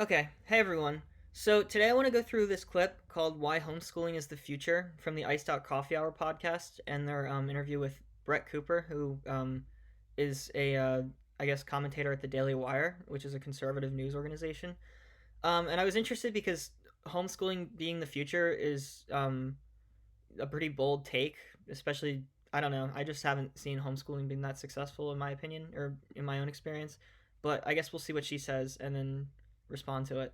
Okay, hey everyone. So today I want to go through this clip called "Why Homeschooling is the Future" from the Iced Out Coffee Hour podcast and their interview with Brett Cooper, who is a I guess commentator at the Daily Wire, which is a conservative news organization. And I was interested because homeschooling being the future is a pretty bold take, especially I don't know. I just haven't seen homeschooling being that successful in my opinion or in my own experience. But I guess we'll see what she says and then respond to it.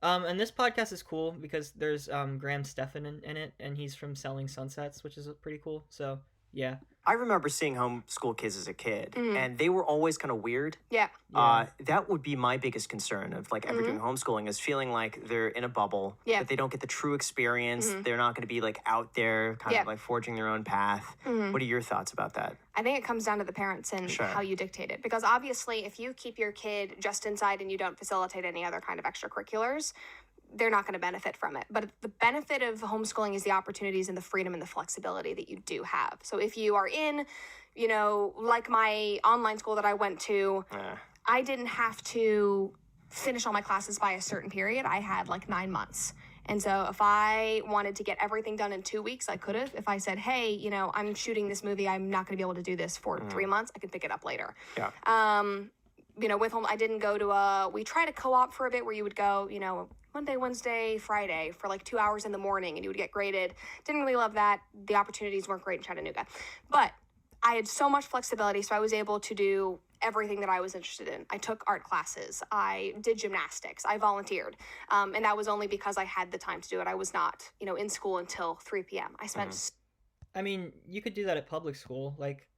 And this podcast is cool because there's Graham Stephan in it, and he's from Selling Sunsets, which is pretty cool. So yeah, I remember seeing homeschool kids as a kid, and they were always kind of weird. Yeah. yeah, That would be my biggest concern of like ever doing homeschooling is feeling like they're in a bubble, Yeah. that they don't get the true experience. They're not going to be like out there, kind Yeah. of like forging their own path. What are your thoughts about that? I think it comes down to the parents and Sure. how you dictate it. Because obviously, if you keep your kid just inside and you don't facilitate any other kind of extracurriculars, they're not going to benefit from it. But the benefit of homeschooling is the opportunities and the freedom and the flexibility that you do have. So if you are in, like my online school that I went to, I didn't have to finish all my classes by a certain period. I had like 9 months. And so if I wanted to get everything done in 2 weeks, I could have. If I said, hey, I'm shooting this movie, I'm not going to be able to do this for 3 months, I can pick it up later. Yeah. With home, I didn't go to we tried a co-op for a bit where you would go, Monday, Wednesday, Friday for like 2 hours in the morning and you would get graded. Didn't really love that. The opportunities weren't great in Chattanooga. But I had so much flexibility, so I was able to do everything that I was interested in. I took art classes. I did gymnastics. I volunteered. And that was only because I had the time to do it. I was not, in school until 3 p.m. I spent... I mean, you could do that at public school. Like,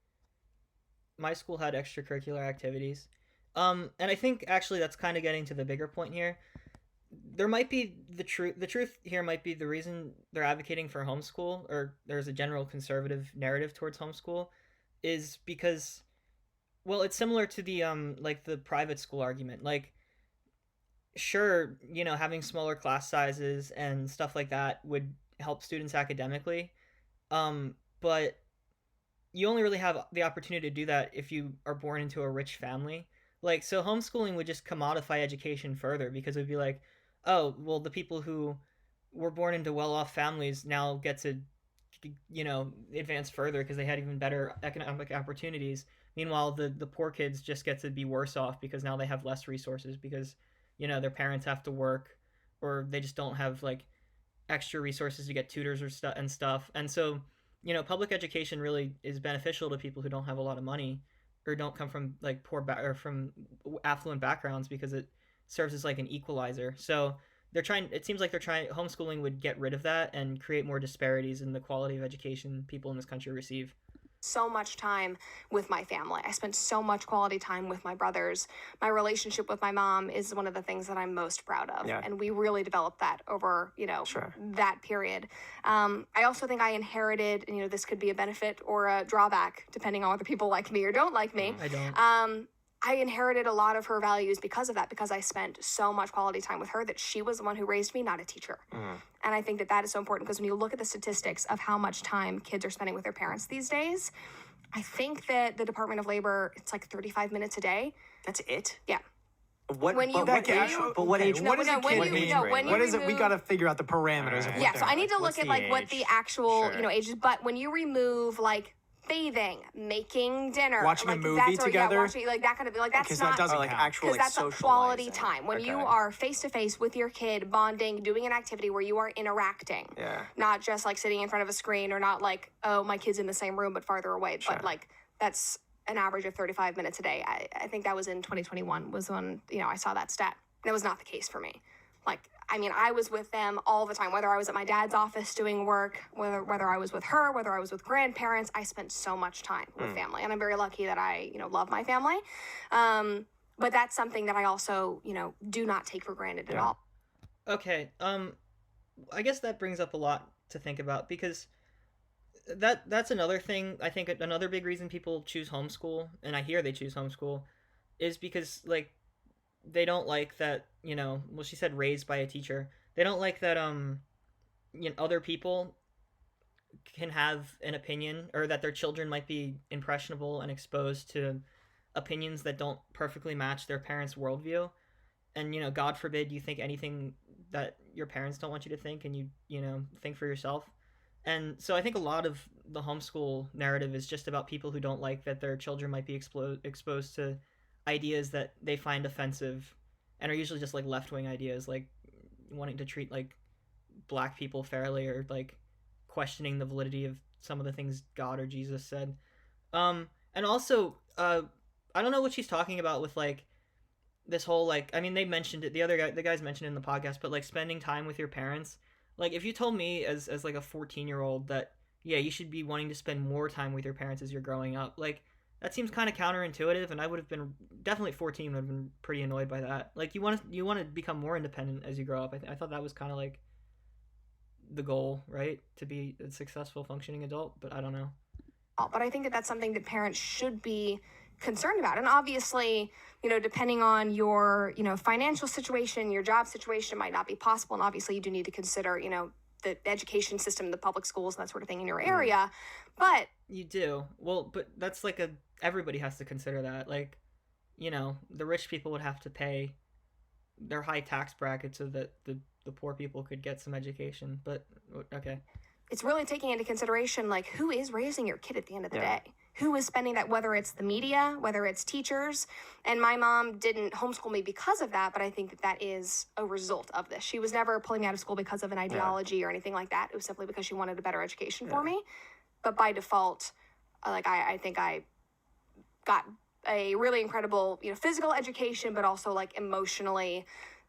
my school had extracurricular activities. And I think actually that's kind of getting to the bigger point here. There might be the truth. The truth here might be the reason they're advocating for homeschool, or there's a general conservative narrative towards homeschool, is because, well, it's similar to the like the private school argument. Like, sure, having smaller class sizes and stuff like that would help students academically, but you only really have the opportunity to do that if you are born into a rich family. Like, so homeschooling would just commodify education further because it would be like, oh, well, the people who were born into well-off families now get to, advance further because they had even better economic opportunities. Meanwhile, the poor kids just get to be worse off because now they have less resources because, their parents have to work, or they just don't have like extra resources to get tutors or stuff. And so, public education really is beneficial to people who don't have a lot of money or don't come from like or from affluent backgrounds because it serves as like an equalizer. So it seems like homeschooling would get rid of that and create more disparities in the quality of education people in this country receive. So much time with my family. I spent so much quality time with my brothers. My relationship with my mom is one of the things that I'm most proud of. Yeah. And we really developed that over, Sure. that period. I also think I inherited, and, this could be a benefit or a drawback, depending on whether people like me or don't like me. I don't. I inherited a lot of her values because of that, because I spent so much quality time with her that she was the one who raised me, not a teacher. And I think that is so important because when you look at the statistics of how much time kids are spending with their parents these days, I think that the Department of Labor, it's like 35 minutes a day. That's it? Yeah. What When you- what when age? you- But what age? What does a when kid you- mean? no, when you What is it? We remove- got to figure out the parameters. Of Yeah, what so I need to What's look at the like what age? the actual, Sure. ages, but when you remove like bathing, making dinner, Watching a like, movie that's together? Yeah, watching like that kind of like that's Because not that doesn't Or like count. actual because like that's a socializing. quality time when you Okay. are face to face with your kid, bonding, doing an activity where you are interacting. Yeah. Not just like sitting in front of a screen, or not like, oh, my kid's in the same room but farther away. Sure. But like that's an average of 35 minutes a day. I think that was in 2021 was when I saw that stat. That was not the case for me. Like, I mean, I was with them all the time, whether I was at my dad's office doing work, whether I was with her, whether I was with grandparents. I spent so much time with family, and I'm very lucky that I, love my family. But that's something that I also, do not take for granted at all. Okay. I guess that brings up a lot to think about because that's another thing. I think another big reason people choose homeschool, and I hear they choose homeschool, is because like they don't like that, well, she said raised by a teacher. They don't like that other people can have an opinion, or that their children might be impressionable and exposed to opinions that don't perfectly match their parents' worldview. and God forbid you think anything that your parents don't want you to think, and you think for yourself. And so I think a lot of the homeschool narrative is just about people who don't like that their children might be exposed to ideas that they find offensive, and are usually just like left-wing ideas, like wanting to treat like black people fairly, or like questioning the validity of some of the things God or Jesus said. And also, I don't know what she's talking about with like this whole like, I mean, they mentioned it, the guys mentioned it in the podcast, but like spending time with your parents. Like if you told me as like a 14-year-old that yeah, you should be wanting to spend more time with your parents as you're growing up, like that seems kind of counterintuitive, and I would have been definitely 14 would have been pretty annoyed by that. Like you want to become more independent as you grow up. I thought that was kind of like the goal, right? To be a successful functioning adult, but I don't know. But I think that that's something that parents should be concerned about. And obviously, depending on your, financial situation, your job situation, might not be possible. And obviously you do need to consider, the education system, the public schools, and that sort of thing in your area. But you do. Well, but that's like everybody has to consider that. Like, the rich people would have to pay their high tax bracket so that the poor people could get some education. But okay. It's really taking into consideration, like, who is raising your kid at the end of the day? Who is spending that, whether it's the media, whether it's teachers. And my mom didn't homeschool me because of that, but I think that is a result of this. She was never pulling me out of school because of an ideology or anything like that. It was simply because she wanted a better education for me. But by default, I think I got a really incredible, physical education, but also like emotionally,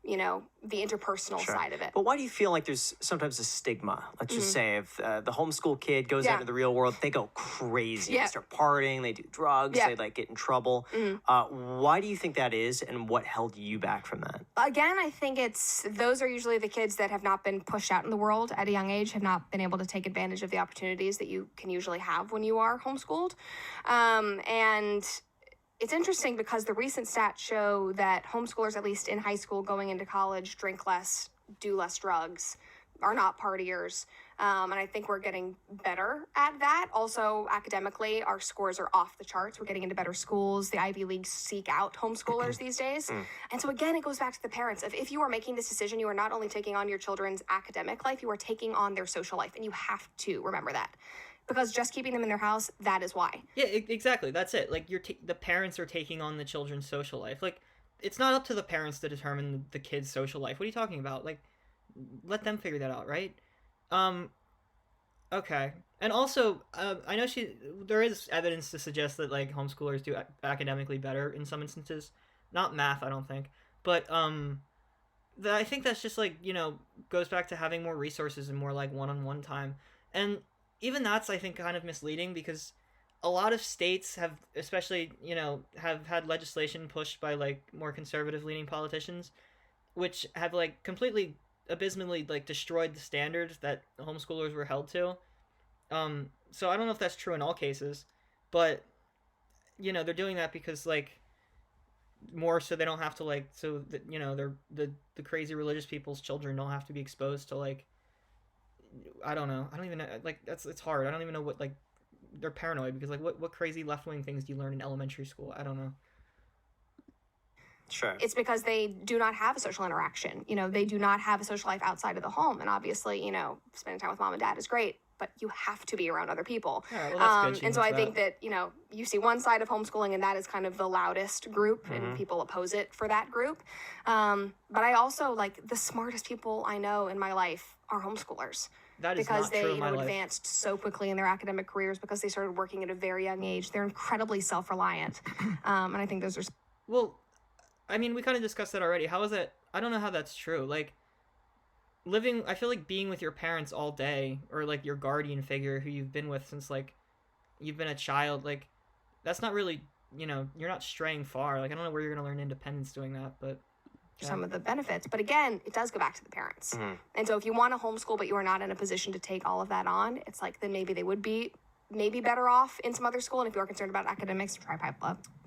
the interpersonal side of it. But why do you feel like there's sometimes a stigma? Let's just say if the homeschool kid goes out into the real world, they go crazy. They start partying, they do drugs, they like get in trouble. Why do you think that is, and what held you back from that? Again, I think those are usually the kids that have not been pushed out in the world at a young age, have not been able to take advantage of the opportunities that you can usually have when you are homeschooled. And it's interesting because the recent stats show that homeschoolers, at least in high school, going into college, drink less, do less drugs, are not partiers. And I think we're getting better at that. Also, academically, our scores are off the charts. We're getting into better schools. The Ivy Leagues seek out homeschoolers these days. And so again, it goes back to the parents. If you are making this decision, you are not only taking on your children's academic life, you are taking on their social life. And you have to remember that. Because just keeping them in their house, that is why. Yeah, exactly. That's it. Like the parents are taking on the children's social life. Like it's not up to the parents to determine the kid's social life. What are you talking about? Like let them figure that out, right? Okay. And also, I know there is evidence to suggest that like homeschoolers do academically better in some instances. Not math, I don't think. But I think that's just like, goes back to having more resources and more like one-on-one time. And even that's, I think, kind of misleading because a lot of states have, especially, have had legislation pushed by, like, more conservative-leaning politicians, which have, like, completely, abysmally, like, destroyed the standards that homeschoolers were held to. So I don't know if that's true in all cases, but, they're doing that because, like, more so they don't have to, like, so that, the crazy religious people's children don't have to be exposed to, like, I don't know. I don't even know. Like, it's hard. I don't even know what, like, they're paranoid because, like, what crazy left-wing things do you learn in elementary school? I don't know. Sure. It's because they do not have a social interaction. They do not have a social life outside of the home. And obviously, spending time with mom and dad is great, but you have to be around other people. All right, well, that's good. And so I think that, you see one side of homeschooling, and that is kind of the loudest group, and people oppose it for that group. But I also, like, the smartest people I know in my life are homeschoolers. That is because not true in my they life. advanced so quickly in their academic careers because they started working at a very young age. They're incredibly self-reliant. And I think those are... Well, I mean, we kind of discussed that already. How is that? I don't know how that's true. Like, I feel like being with your parents all day, or like your guardian figure who you've been with since like you've been a child, like that's not really, you're not straying far. Like, I don't know where you're going to learn independence doing that, but... some of the benefits. But again, it does go back to the parents. And so if you want to homeschool, but you are not in a position to take all of that on, it's like, then maybe they would be maybe better off in some other school. And if you are concerned about academics, try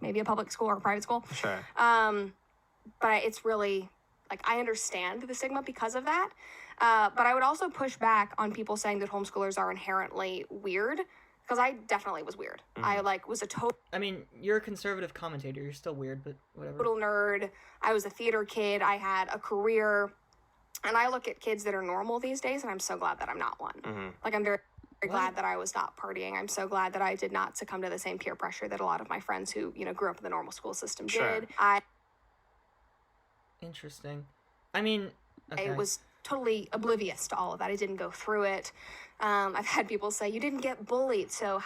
maybe a public school or a private school. Sure. But it's really, like, I understand the stigma because of that. But I would also push back on people saying that homeschoolers are inherently weird, because I definitely was weird. I was a I mean, you're a conservative commentator. You're still weird, but whatever. total nerd. I was a theater kid. I had a career. And I look at kids that are normal these days, and I'm so glad that I'm not one. Like, I'm very, very glad that I was not partying. I'm so glad that I did not succumb to the same peer pressure that a lot of my friends who, grew up in the normal school system did. Interesting. I mean, okay. I was totally oblivious to all of that. I didn't go through it. I've had people say, you didn't get bullied, so,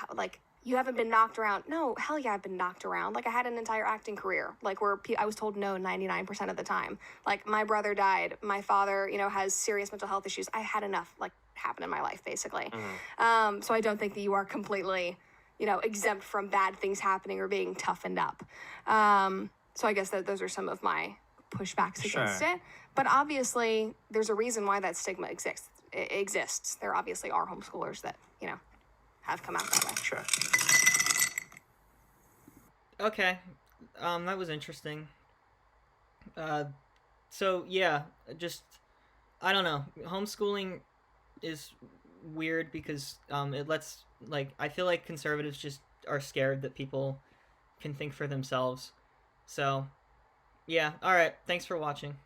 you haven't been knocked around. No, hell yeah, I've been knocked around. I had an entire acting career, where I was told no 99% of the time. My brother died. My father, has serious mental health issues. I had enough, happen in my life, basically. So I don't think that you are completely, exempt from bad things happening or being toughened up. So I guess that those are some of my pushbacks against it. But obviously, there's a reason why that stigma exists. There obviously are homeschoolers that, have come out that way. Sure. Okay. That was interesting. So yeah, just, I don't know. Homeschooling is weird because it lets, I feel like conservatives just are scared that people can think for themselves. So, yeah. All right. Thanks for watching.